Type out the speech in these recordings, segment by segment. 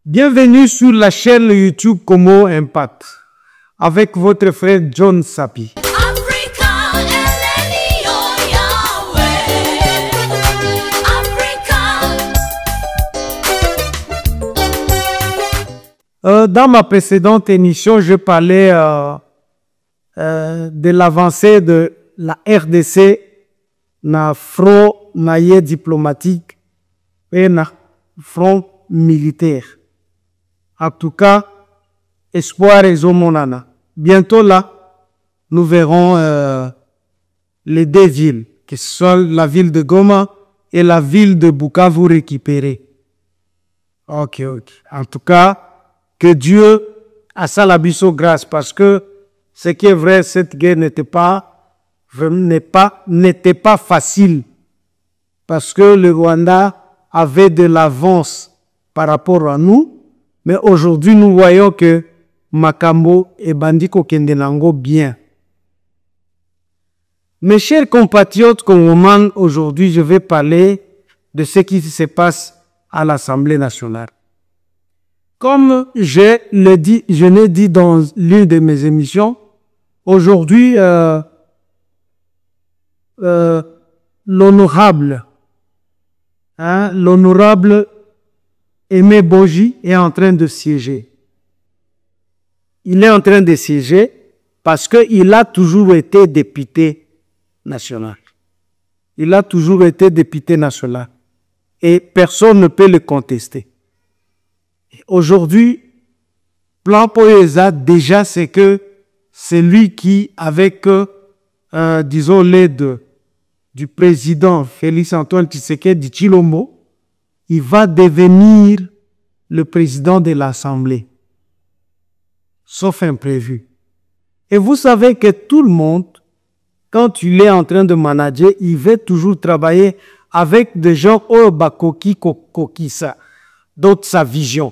Bienvenue sur la chaîne YouTube Como Impact avec votre frère John Sapi. Dans ma précédente émission, je parlais de l'avancée de la RDC na front diplomatique et na front militaire. En tout cas, espoir et zomonana. Bientôt là, nous verrons les deux villes, qui sont la ville de Goma et la ville de Bukavu récupérées. Ok. En tout cas, que Dieu a ça la biso grâce, parce que ce qui est vrai, cette guerre n'était pas facile, parce que le Rwanda avait de l'avance par rapport à nous, mais aujourd'hui nous voyons que Makambo et Bandiko Kendenango bien. Mes chers compatriotes congolais, aujourd'hui je vais parler de ce qui se passe à l'Assemblée nationale. Comme je l'ai dit dans l'une de mes émissions, aujourd'hui, l'honorable Aimé Boji est en train de siéger. Il est en train de siéger parce qu'il a toujours été député national. Il a toujours été député national. Et personne ne peut le contester. Aujourd'hui, plan Poyeza, déjà, c'est que c'est lui qui, avec, disons, l'aide du président Félix-Antoine Tshisekedi Tshilombo, il va devenir le président de l'Assemblée, sauf imprévu. Et vous savez que tout le monde, quand il est en train de manager, il veut toujours travailler avec des gens Kokisa, d'autres sa vision.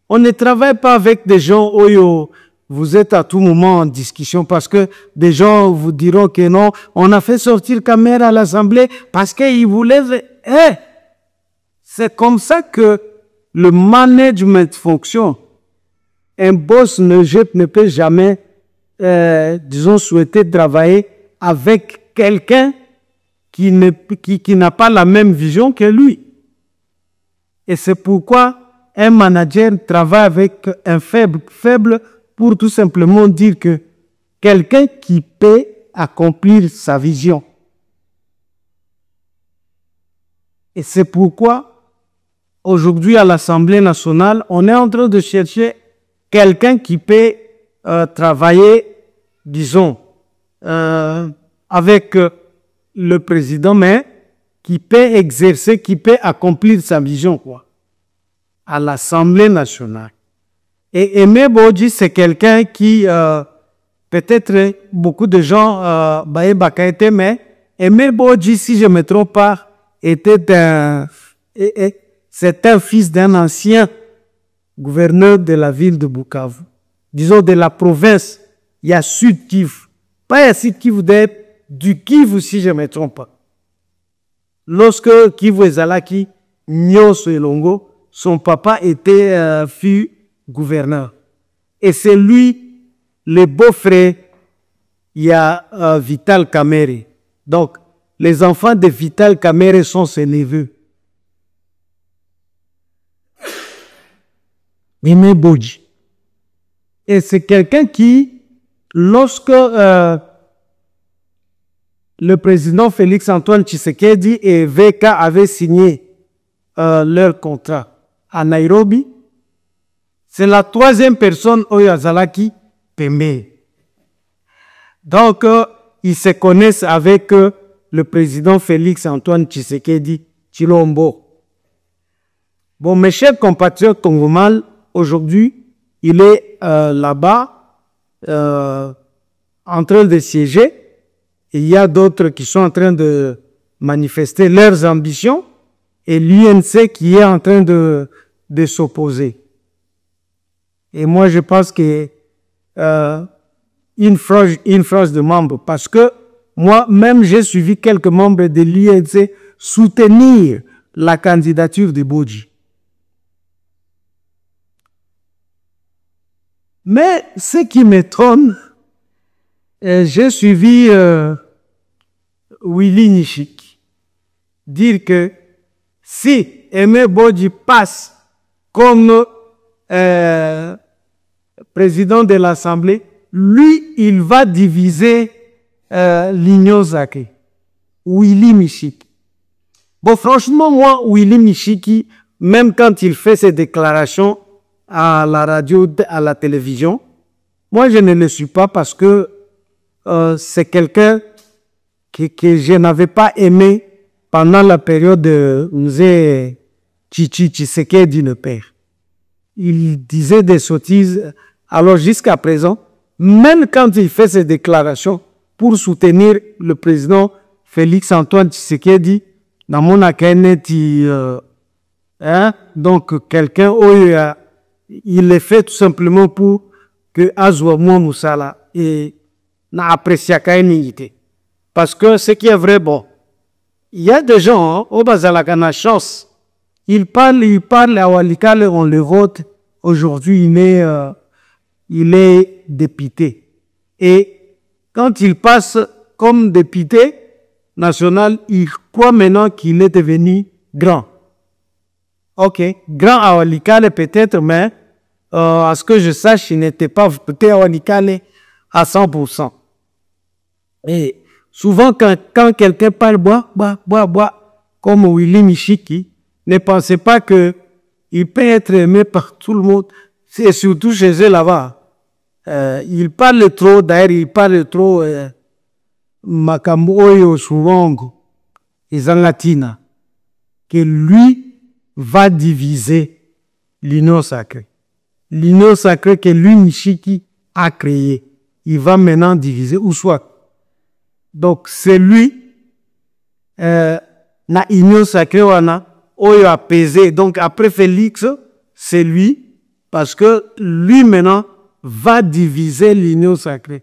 On ne travaille pas avec des gens où vous êtes à tout moment en discussion, parce que des gens vous diront que non, on a fait sortir Kamera à l'Assemblée parce qu'ils voulaient... C'est comme ça que le management fonctionne. Un boss ne peut jamais, disons, souhaiter travailler avec quelqu'un qui n'a pas la même vision que lui. Et c'est pourquoi un manager travaille avec un faible pour tout simplement dire que quelqu'un qui peut accomplir sa vision. Et c'est pourquoi aujourd'hui à l'Assemblée nationale, on est en train de chercher quelqu'un qui peut travailler, disons, avec le président, mais qui peut exercer, qui peut accomplir sa vision, quoi, à l'Assemblée nationale. Et Aimé Boji, c'est quelqu'un qui, peut-être beaucoup de gens, mais Aimé Boji, si je ne me trompe pas, c'est un fils d'un ancien gouverneur de la ville de Bukavu, disons de la province, il y a Sud Kivu, pas il y a Sud Kivu, du Kivu si je ne me trompe pas. Lorsque Kivu Ezalaki, Nyonso Elongo, son papa fut gouverneur. Et c'est lui, le beau-frère, il y a Vital Kamerhe. Donc, les enfants de Vital Kamerhe sont ses neveux. Aimé Boji. Et c'est quelqu'un qui, lorsque le président Félix-Antoine Tshisekedi et VK avaient signé leur contrat à Nairobi, c'est la troisième personne Oyazalaki Pembe. Donc, ils se connaissent avec le président Félix-Antoine Tshisekedi Tshilombo. Bon, mes chers compatriotes congolais, aujourd'hui, il est là-bas en train de siéger. Il y a d'autres qui sont en train de manifester leurs ambitions et l'UNC qui est en train de s'opposer. Et moi, je pense que une phrase de membres, parce que moi-même, j'ai suivi quelques membres de l'UNC soutenir la candidature de Boji. Mais ce qui m'étonne, j'ai suivi Willy Nishiki dire que si Aimé Bodji passe comme président de l'Assemblée, lui, il va diviser l'Union sacrée. Willy Nishiki. Bon, franchement, moi, Willy Nishiki, même quand il fait ses déclarations à la radio, à la télévision, moi, je ne le suis pas parce que c'est quelqu'un que je n'avais pas aimé pendant la période de Mzee Tshisekedi le père. Il disait des sottises. Alors jusqu'à présent, même quand il fait ses déclarations pour soutenir le président Félix-Antoine Tshisekedi, dans mon akaneti, donc quelqu'un, il le fait tout simplement pour que Azwa Moussala et n'a apprécié kainité. Parce que ce qui est vrai, bon, il y a des gens, au Bazalakana chance, ils parlent à Walikale, on le vote. Aujourd'hui, il est député. Et quand il passe comme député national, il croit maintenant qu'il est devenu grand. Ok, grand à Walikale peut-être, mais à ce que je sache, il n'était pas voté à Walikale à 100%. Et souvent, quand quelqu'un parle bois, comme Willy Nishiki, ne pensez pas que il peut être aimé par tout le monde, et surtout chez eux là-bas. Il parle trop, d'ailleurs, il parle trop Makambo Oyo Surongo, Izangatina, que lui va diviser l'union sacrée. L'union sacrée que lui, Nishiki, a créée. Il va maintenant diviser, ou soit. Donc, c'est lui, na union sacrée, wana, Oyo apaisé. Donc, après Félix, c'est lui, parce que lui, maintenant, va diviser l'union sacrée.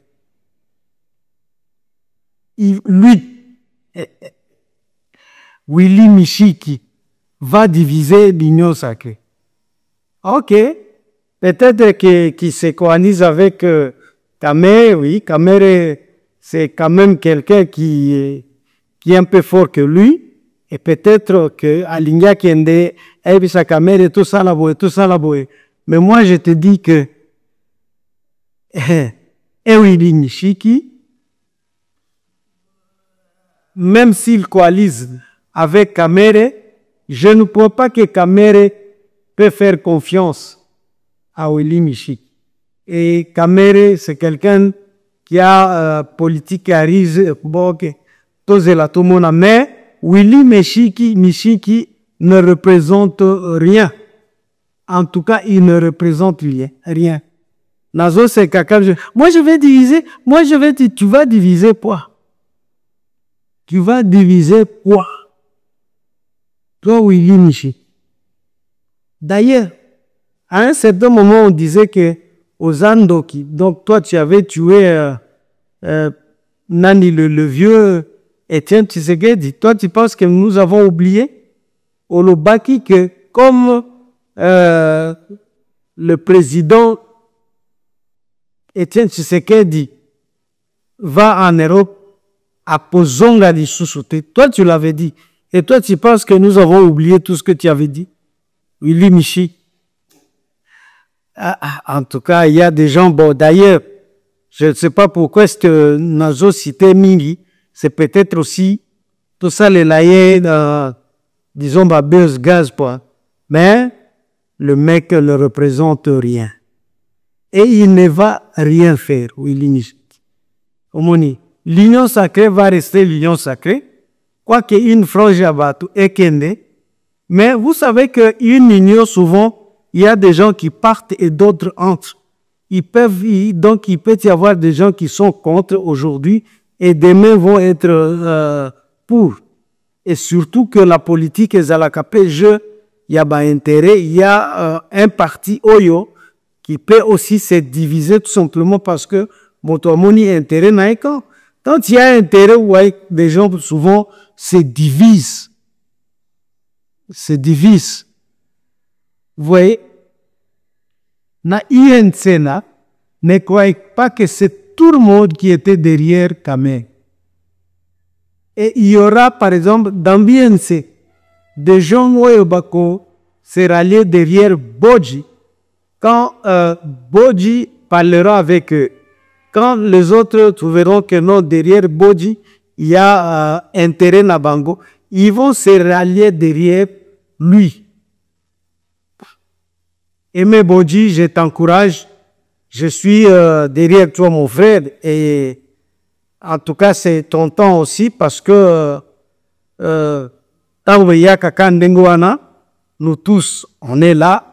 Lui, Willy Nishiki, va diviser l'union sacrée. Ok. Peut-être qu'il se coanise avec Kamer, oui. Kamer, c'est quand même quelqu'un qui est un peu fort que lui. Et peut-être que Alinga Kende, Ebisa Kamer et tout ça là-bas, tout ça là-bas. Mais moi, je te dis que Willy Nishiki, même s'il coalise avec Kamere, je ne crois pas que Kamere peut faire confiance à Willy Nishiki. Et Kamere, c'est quelqu'un qui a politique à risque, mais Willy Nishiki ne représente rien. En tout cas, il ne représente rien. Nazo, c'est quelqu'un. Moi, je vais diviser. Moi, je vais dire, tu vas diviser quoi? Tu vas diviser quoi? Toi, Willy Nishiki. D'ailleurs, à un certain moment, on disait que aux Andoki, donc toi, tu avais tué Nani le vieux Etienne Tshisekedi. Toi, tu penses que nous avons oublié au Lobaki que comme le président Etienne Tshisekedi va en Europe à Pozonga di Soussouté. Toi, tu l'avais dit. Et toi, tu penses que nous avons oublié tout ce que tu avais dit? Willy Nishiki. En tout cas, il y a des gens, bon, d'ailleurs, je ne sais pas pourquoi est-ce que Nazo citait Mingi. C'est peut-être aussi tout ça, les laïcs, disons, buzz, gaz, quoi. Mais le mec ne représente rien. Et il ne va rien faire, Willy Nishiki. L'union sacrée va rester l'union sacrée, quoique une frange abattu et kende. Mais vous savez qu'une union, souvent, il y a des gens qui partent et d'autres entrent. Donc, il peut y avoir des gens qui sont contre aujourd'hui et demain vont être pour. Et surtout que la politique est à la il y a intérêt, il y a un parti Oyo qui peut aussi se diviser tout simplement parce que Motomoni intérêt n'a quand. Quand il y a intérêt, ouais, des gens souvent se divisent. Se divisent. Vous voyez, na INC, ne croyez pas que c'est tout le monde qui était derrière Kamer. Et il y aura, par exemple, dans BNC, des gens qui se rallier derrière Bodji. Quand Bodji parlera avec eux, quand les autres trouveront que non, derrière Bodji, il y a intérêt Nabango, ils vont se rallier derrière lui. Aimé Bodji, je t'encourage. Je suis derrière toi, mon frère. Et en tout cas, c'est ton temps aussi parce que nous tous, on est là.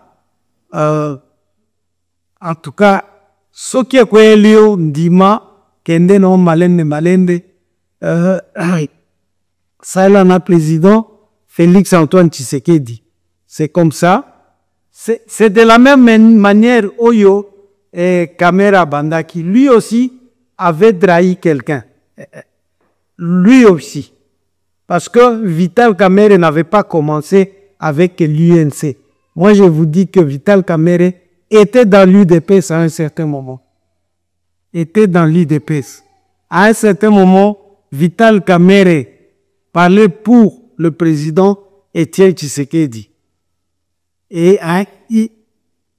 En tout cas, ce qui est quoi, Léo, Ndima, Kende, non, Malende, ça, là, le président Félix Antoine Tshisekedi. C'est comme ça. C'est de la même manière, Oyo et Kamera Bandaki, lui aussi avait trahi quelqu'un. Lui aussi. Parce que Vital Kamerhe n'avait pas commencé avec l'UNC. Moi, je vous dis que Vital Kamerhe était dans l'UDPS à un certain moment. Était dans l'UDPS. À un certain moment, Vital Kamerhe parlait pour le président Étienne Tshisekedi. Et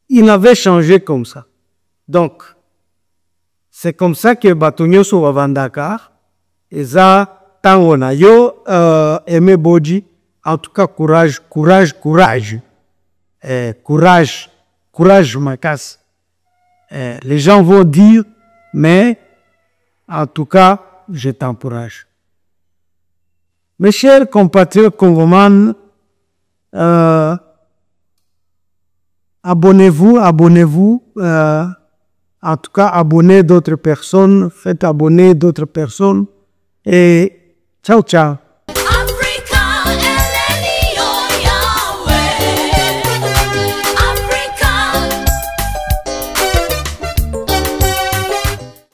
il avait changé comme ça. Donc, c'est comme ça que Batonyo Sowa Dakar, et ça, Tangona, yo, Aimé Bodji, en tout cas, courage, Makas. Les gens vont dire, mais en tout cas, je t'encourage. Mes chers compatriotes congomans, abonnez-vous. En tout cas, abonnez d'autres personnes, faites abonner d'autres personnes. Et ciao, ciao.